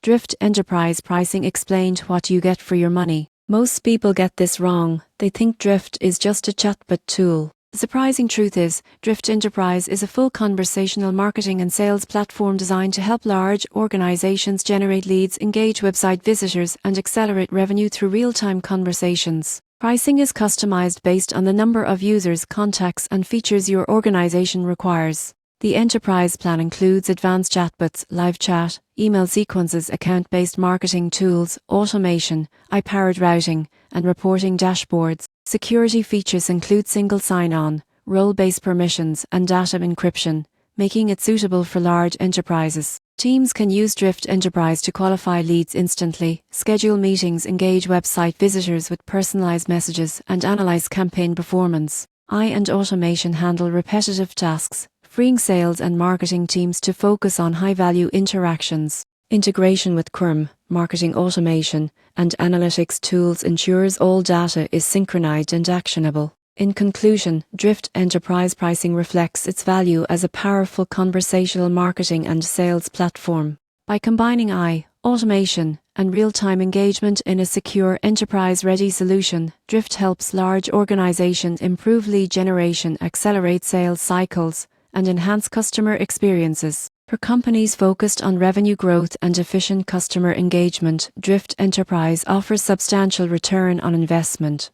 Drift Enterprise Pricing explained what you get for your money. Most people get this wrong. They think Drift is just a chatbot tool. The surprising truth is, Drift Enterprise is a full conversational marketing and sales platform designed to help large organizations generate leads, engage website visitors, and accelerate revenue through real-time conversations. Pricing is customized based on the number of users, contacts, and features your organization requires. The enterprise plan includes advanced chatbots, live chat, email sequences, account-based marketing tools, automation, AI-powered routing, and reporting dashboards. Security features include single sign-on, role-based permissions, and data encryption, making it suitable for large enterprises. Teams can use Drift Enterprise to qualify leads instantly, schedule meetings, engage website visitors with personalized messages, and analyze campaign performance. AI and automation handle repetitive tasks, freeing sales and marketing teams to focus on high-value interactions. Integration with CRM, marketing automation, and analytics tools ensures all data is synchronized and actionable. In conclusion, Drift Enterprise Pricing reflects its value as a powerful conversational marketing and sales platform. By combining AI, automation, and real-time engagement in a secure, enterprise-ready solution, Drift helps large organizations improve lead generation, accelerate sales cycles, and enhance customer experiences. For companies focused on revenue growth and efficient customer engagement, Drift Enterprise offers substantial return on investment.